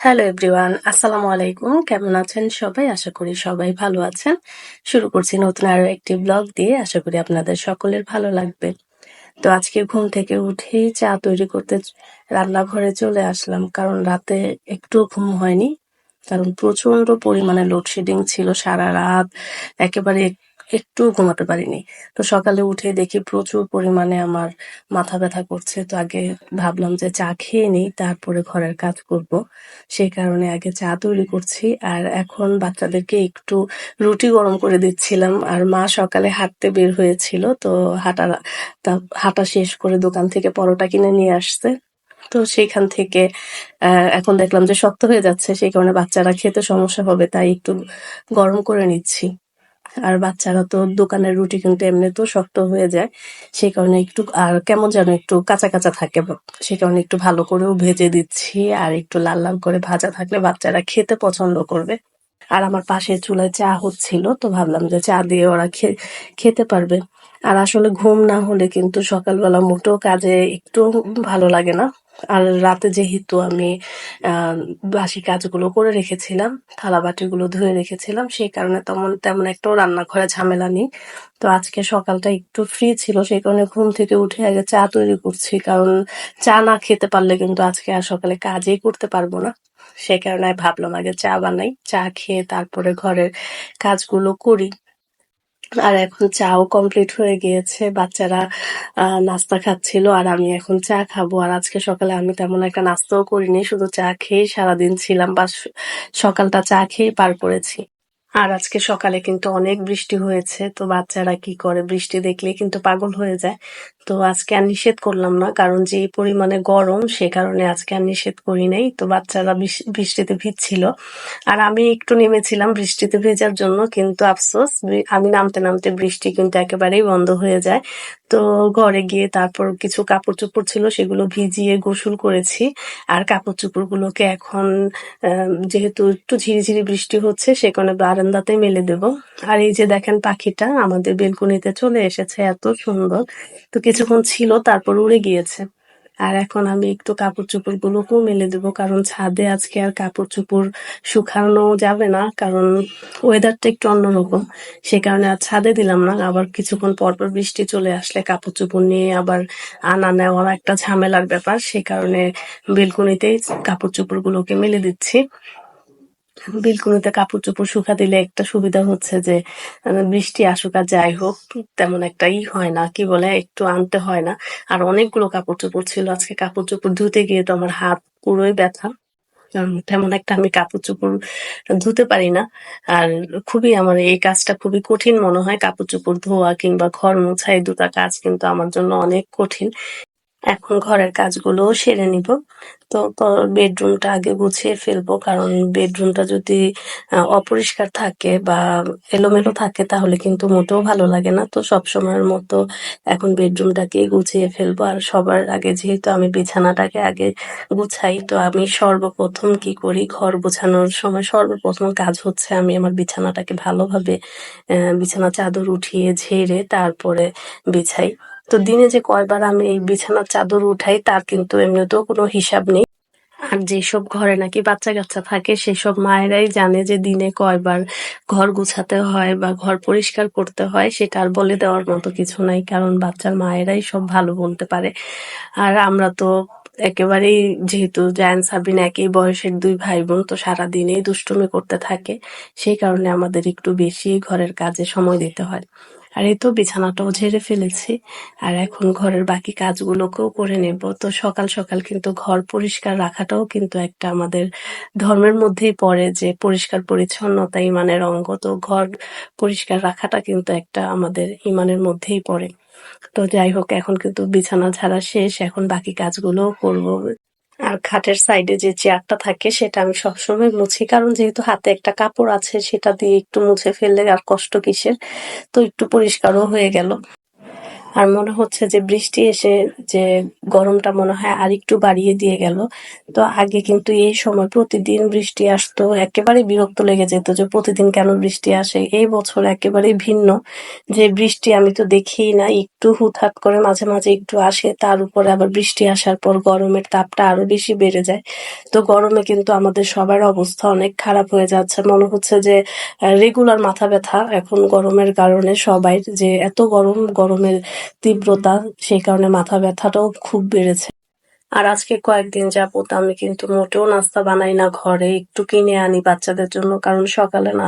Hello everyone, আসসালামু আলাইকুম। কেমন আছেন সবাই? আশা করি সবাই ভালো আছেন। শুরু করছি নতুন আরো একটি ব্লগ দিয়ে। আশা করি আপনাদের সকলের ভালো লাগবে। তো আজকে ঘুম থেকে উঠেই চা তৈরি করতে রান্নাঘরে চলে আসলাম। কারণ রাতে একটুও ঘুম হয়নি। কারণ প্রচন্ড পরিমাণে লোডশেডিং ছিল সারা রাত। একেবারে একটুও ঘুমাতে পারিনি। তো সকালে উঠে দেখি প্রচুর পরিমাণে আমার মাথা ব্যথা করছে। তো আগে ভাবলাম যে চা খেয়ে নিই, তারপরে ঘরের কাজ করব। সেই কারণে আগে চা তৈরি করছি। আর এখন বাচ্চাদেরকে একটু রুটি গরম করে দিচ্ছিলাম। আর মা সকালে হাঁটতে বের হয়েছিল। তো হাঁটা হাঁটা শেষ করে দোকান থেকে পরোটা কিনে নিয়ে আসছে। তো সেখান থেকে এখন দেখলাম যে শক্ত হয়ে যাচ্ছে। সেই কারণে বাচ্চারা খেতে সমস্যা হবে, তাই একটু গরম করে নিচ্ছি। আর বাচ্চারা তো দোকানের রুটি কিন্তু এমনিতেও শক্ত হয়ে যায়। সেই কারণে একটু আর কেমন যেন একটু কাঁচা কাঁচা থাকে। সেই কারণে একটু ভালো করেও ভেজে দিচ্ছি। আর একটু লাল লাল করে ভাজা থাকলে বাচ্চারা খেতে পছন্দ করবে। আর আমার পাশের চুলায় চা হচ্ছিল, তো ভাবলাম যে চা দিয়ে ওরা খেতে পারবে। আর আসলে ঘুম না হলে কিন্তু সকালবেলা মোটেও কাজে একটু ভালো লাগে না। আর রাতে যেহেতু আমি বাসি কাজগুলো করে রেখেছিলাম, থালা বাটিগুলো ধুয়ে রেখেছিলাম, সেই কারণে তেমন একটাও রান্নাঘরে ঝামেলা নেই। তো আজকে সকালটা একটু ফ্রি ছিল, সেই কারণে ঘুম থেকে উঠে আগে চা তৈরি করছি। কারণ চা না খেতে পারলে কিন্তু আজকে আর সকালে কাজই করতে পারবো না। সে কারণে আমি ভাবলাম আগে চা বানাই, চা খেয়ে তারপরে ঘরের কাজগুলো করি। আর এখন চাও কমপ্লিট হয়ে গিয়েছে। বাচ্চারা নাস্তা খাচ্ছিল আর আমি এখন চা খাবো। আর আজকে সকালে আমি তেমন একটা নাস্তাও করিনি, শুধু চা খেয়েই সারাদিন ছিলাম বা সকালটা চা খেয়ে পার করেছি। আর আজকে সকালে কিন্তু অনেক বৃষ্টি হয়েছে। তো বাচ্চারা কি করে, বৃষ্টি দেখলেই কিন্তু পাগল হয়ে যায়। তো আজকে আর নিষেধ করলাম না, কারণ যে পরিমাণে গরম সে কারণে আজকে আর নিষেধ করি নাই। তো বাচ্চারা বৃষ্টিতে ভিজছিল আর আমি একটু নেমেছিলাম বৃষ্টিতে ভেজার জন্য, কিন্তু আফসোস আমি নামতে নামতে বৃষ্টি কিন্তু একেবারেই বন্ধ হয়ে যায়। তো ঘরে গিয়ে তারপর কিছু কাপড় চোপড় ছিল সেগুলো ভিজিয়ে গোসল করেছি। আর কাপড় চোপড় গুলোকে এখন যেহেতু একটু ঝিরিঝিরি বৃষ্টি হচ্ছে সে কারণে বারান্দাতে মেলে দেব। আর এই যে দেখেন পাখিটা আমাদের বেলকনিতে চলে এসেছে, এত সুন্দর। তো কিছুক্ষণ ছিল তারপর উড়ে গিয়েছে। আর এখন আমি একটু কাপড় চোপড় গুলোকেও মেলে দেবো, কারণ ছাদে আজকে আর কাপড় চোপড় শুকানো যাবে না, কারণ ওয়েদারটা একটু অন্যরকম। সে কারণে আর ছাদে দিলাম না। আবার কিছুক্ষণ পর পর বৃষ্টি চলে আসলে কাপড় চোপড় নিয়ে আবার আনা নেওয়া একটা ঝামেলার ব্যাপার। সে কারণে বেলকনিতেই কাপড় চোপড় গুলোকে মেলে দিচ্ছি। বেলকনিতে কাপড় চোপড় শুকা দিলে একটা সুবিধা হচ্ছে যে বৃষ্টি আসুক আর যাই হোক তেমন একটা হয় না, কি বলে, একটু আনতে হয় না। আর অনেকগুলো কাপড় চোপড় ছিল, আজকে কাপড় চোপড় ধুতে গিয়ে তো আমার হাত পুরোই ব্যথা। তেমন একটা আমি কাপড় চোপড় ধুতে পারি না। আর খুবই আমার এই কাজটা খুবই কঠিন মনে হয়, কাপড় চোপড় ধোয়া কিংবা ঘর মোছা, এই দুটা কাজ কিন্তু আমার জন্য অনেক কঠিন। এখন ঘরের কাজগুলোও সেরে নিব। তো বেডরুমটা আগে গুছিয়ে ফেলবো, কারণ বেডরুমটা যদি অপরিষ্কার থাকে বা এলোমেলো থাকে তাহলে কিন্তু মোটেও ভালো লাগে না। তো সবসময়ের মতো এখন বেডরুমটাকে গুছিয়ে ফেলবো। আর সবার আগে যেহেতু আমি বিছানাটাকে আগে গুছাই, তো আমি সর্বপ্রথম কি করি, ঘর গোছানোর সময় সর্বপ্রথম কাজ হচ্ছে আমি আমার বিছানাটাকে ভালোভাবে বিছানা চাদর উঠিয়ে ঝেড়ে তারপরে বিছাই। তো দিনে যে কয়বার আমি এই বিছানার চাদর উঠাই তার কিন্তু এমনিতেও কোনো হিসাব নেই। আর যেসব ঘরে নাকি বাচ্চা কাচ্চা থাকে সেসব মায়েরাই জানে যে দিনে কয়বার ঘর গুছাতে হয় বা ঘর পরিষ্কার করতে হয়, সেটা আর বলে দেওয়ার মতো কিছু নাই, কারণ বাচ্চার মায়েরাই সব ভালো বলতে পারে। আর আমরা তো একেবারেই, যেহেতু জায়ান সাবিন একই বয়সের দুই ভাই বোন, তো সারাদিনেই দুষ্টুমি করতে থাকে। সেই কারণে আমাদের একটু বেশি ঘরের কাজে সময় দিতে হয়। আর এই তো বিছানাটাও ঝেড়ে ফেলেছি। আর এখন ঘরের বাকি কাজগুলোকেও করে নেব। তো সকাল সকাল কিন্তু ঘর পরিষ্কার রাখাটাও কিন্তু একটা আমাদের ধর্মের মধ্যেই পড়ে যে পরিষ্কার পরিচ্ছন্নতা ইমানের অঙ্গ। তো ঘর পরিষ্কার রাখাটা কিন্তু একটা আমাদের ইমানের মধ্যেই পড়ে। তো যাই হোক, এখন কিন্তু বিছানা ঝাড়া শেষ, এখন বাকি কাজগুলোও করব। আর খাটের সাইডে যে চেয়ারটা থাকে সেটা আমি সবসময় মুছি, কারণ যেহেতু হাতে একটা কাপড় আছে সেটা দিয়ে একটু মুছে ফেললে আর কষ্ট কিসের। তো একটু পরিষ্কারও হয়ে গেল। আর মনে হচ্ছে যে বৃষ্টি এসে যে গরমটা মনে হয় আরেকটু বাড়িয়ে দিয়ে গেল। তো আগে কিন্তু এই সময় প্রতিদিন বৃষ্টি আসতো, একেবারে বিরক্ত লেগে যেত যে প্রতিদিন কেন বৃষ্টি আসে। এই বছর একেবারেই ভিন্ন, যে বৃষ্টি আমি তো দেখিই না, একটু হুটহাট করে মাঝে মাঝে একটু আসে, তার উপরে আবার বৃষ্টি আসার পর গরমের তাপটা আরো বেশি বেড়ে যায়। তো গরমে কিন্তু আমাদের সবার অবস্থা অনেক খারাপ হয়ে যাচ্ছে, মনে হচ্ছে যে রেগুলার মাথা ব্যথা এখন গরমের কারণে সবাই, যে এত গরমের তীব্রতা, সেই কারণে মাথা ব্যথাটাও খুব বেড়েছে। আর আজকে কয়েকদিন যাবত আমি কিন্তু মোটেও নাস্তা বানাই না ঘরে, একটু কিনে আনি বাচ্চাদের জন্য, কারণ সকালে না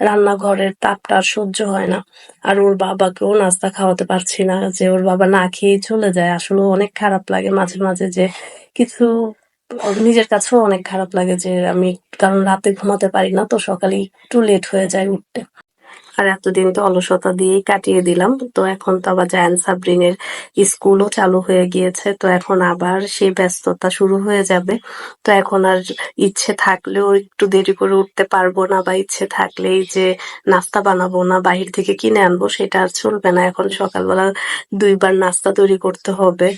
রান্নাঘরের তাপটা আর সহ্য হয় না। আর ওর বাবাকেও নাস্তা খাওয়াতে পারছি না, যে ওর বাবা না খেয়েই চলে যায়। আসলে অনেক খারাপ লাগে মাঝে মাঝে, যে কিছু নিজের কাছেও অনেক খারাপ লাগে যে আমি, কারণ রাতে ঘুমাতে পারি না, তো সকালে একটু লেট হয়ে যায় উঠতে। আর এতদিন তো অলসতা দিয়েই কাটিয়ে দিলাম। তো এখন তো আবার জায়ান সাবরিনের স্কুলও চালু হয়ে গিয়েছে, তো এখন আবার সেই ব্যস্ততা শুরু হয়ে যাবে। তো এখন আর ইচ্ছে থাকলেও একটু দেরি করে উঠতে পারবো না, বা ইচ্ছে থাকলেই যে নাস্তা বানাবো না, বাহির থেকে কিনে আনবো, সেটা আর চলবে না। এখন সকালবেলা 2 বার নাস্তা তৈরি করতে হবে,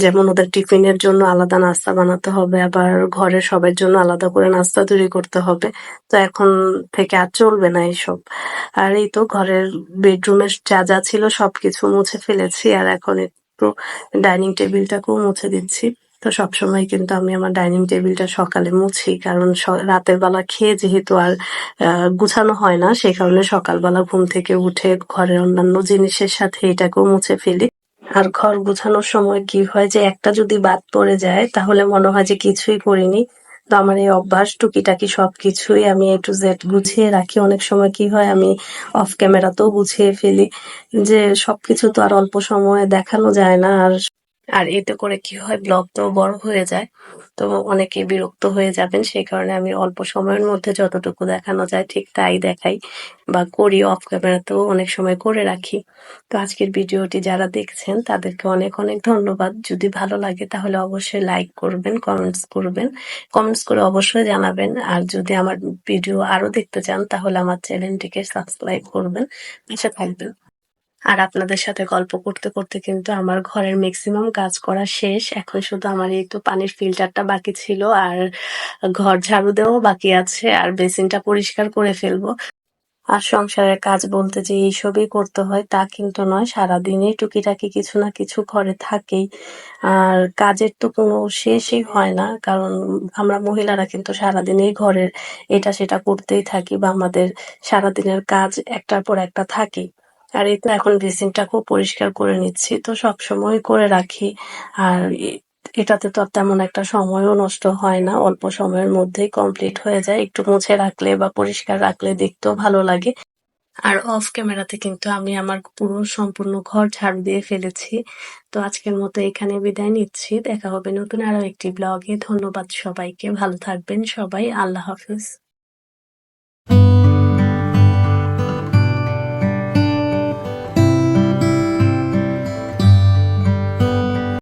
যেমন ওদের টিফিনের জন্য আলাদা নাস্তা বানাতে হবে, আবার ঘরের সবার জন্য আলাদা করে নাস্তা তৈরি করতে হবে। তো এখন থেকে আর চলবে না এসব। আর এই তো ঘরের বেডরুমের যা যা ছিল সবকিছু মুছে ফেলেছি, আর এখন একটু ডাইনিং টেবিলটাকেও মুছে দিচ্ছি। তো সবসময় কিন্তু আমি আমার ডাইনিং টেবিলটা সকালে মুছি, কারণ রাতের বেলা খেয়ে যেহেতু আর গুছানো হয় না, সেই কারণে সকালবেলা ঘুম থেকে উঠে ঘরের অন্যান্য জিনিসের সাথে এটাকেও মুছে ফেলি। আর ঘর গুছানোর সময় কি হয় যে একটা যদি বাদ পড়ে যায় তাহলে মনে হয় যে কিছুই করিনি। তো আমার এই অভ্যাস, টুকিটাকি সবকিছুই আমি A to Z গুছিয়ে রাখি। অনেক সময় কি হয় আমি অফ ক্যামেরাতেও গুছিয়ে ফেলি, যে সবকিছু তো আর অল্প সময়ে দেখানো যায় না। আর এতে করে কি হয়, ব্লগটাও বড় হয়ে যায়। তো অনেকে বিরক্ত হয়ে যাবেন, সেই কারণে আমি অল্প সময়ের মধ্যে যতটুকু দেখানো যায় ঠিক তাই দেখাই, বা করি, অফ ক্যামেরাতেও অনেক সময় করে রাখি। তো আজকের ভিডিওটি যারা দেখছেন তাদেরকে অনেক অনেক ধন্যবাদ। যদি ভালো লাগে তাহলে অবশ্যই লাইক করবেন, কমেন্টস করবেন, কমেন্টস করে অবশ্যই জানাবেন। আর যদি আমার ভিডিও আরো দেখতে চান তাহলে আমার চ্যানেলটিকে সাবস্ক্রাইব করবেন, পাশে থাকবেন। আর আপনাদের সাথে গল্প করতে করতে কিন্তু আমার ঘরের ম্যাক্সিমাম কাজ করা শেষ। এখন শুধু আমার এই তো পানির ফিল্টারটা বাকি ছিল, আর ঘর ঝাড়ু দেওয়াও বাকি আছে, আর বেসিনটা পরিষ্কার করে ফেলবো। আর সংসারের কাজ বলতে যে এইসবই করতে হয় তা কিন্তু নয়, সারাদিনই টুকিটাকি কিছু না কিছু ঘরে থাকেই। আর কাজের তো কোনো শেষই হয় না, কারণ আমরা মহিলারা কিন্তু সারাদিনই ঘরের এটা সেটা করতেই থাকি, বা আমাদের সারাদিনের কাজ একটার পর একটা থাকেই। আর এই তো এখন বেসিনটাকেও পরিষ্কার করে নিচ্ছি, তো সবসময় করে রাখি। আর এটাতে তো আর তেমন একটা সময়ও নষ্ট হয় না, অল্প সময়ের মধ্যেই কমপ্লিট হয়ে যায়। একটু মুছে রাখলে বা পরিষ্কার রাখলে দেখতেও ভালো লাগে। আর অফ ক্যামেরাতে কিন্তু আমি আমার পুরো সম্পূর্ণ ঘর ঝাড়ু দিয়ে ফেলেছি। তো আজকের মতো এখানে বিদায় নিচ্ছি, দেখা হবে নতুন আরো একটি ব্লগে। ধন্যবাদ সবাইকে, ভালো থাকবেন সবাই, আল্লাহ হাফিজ।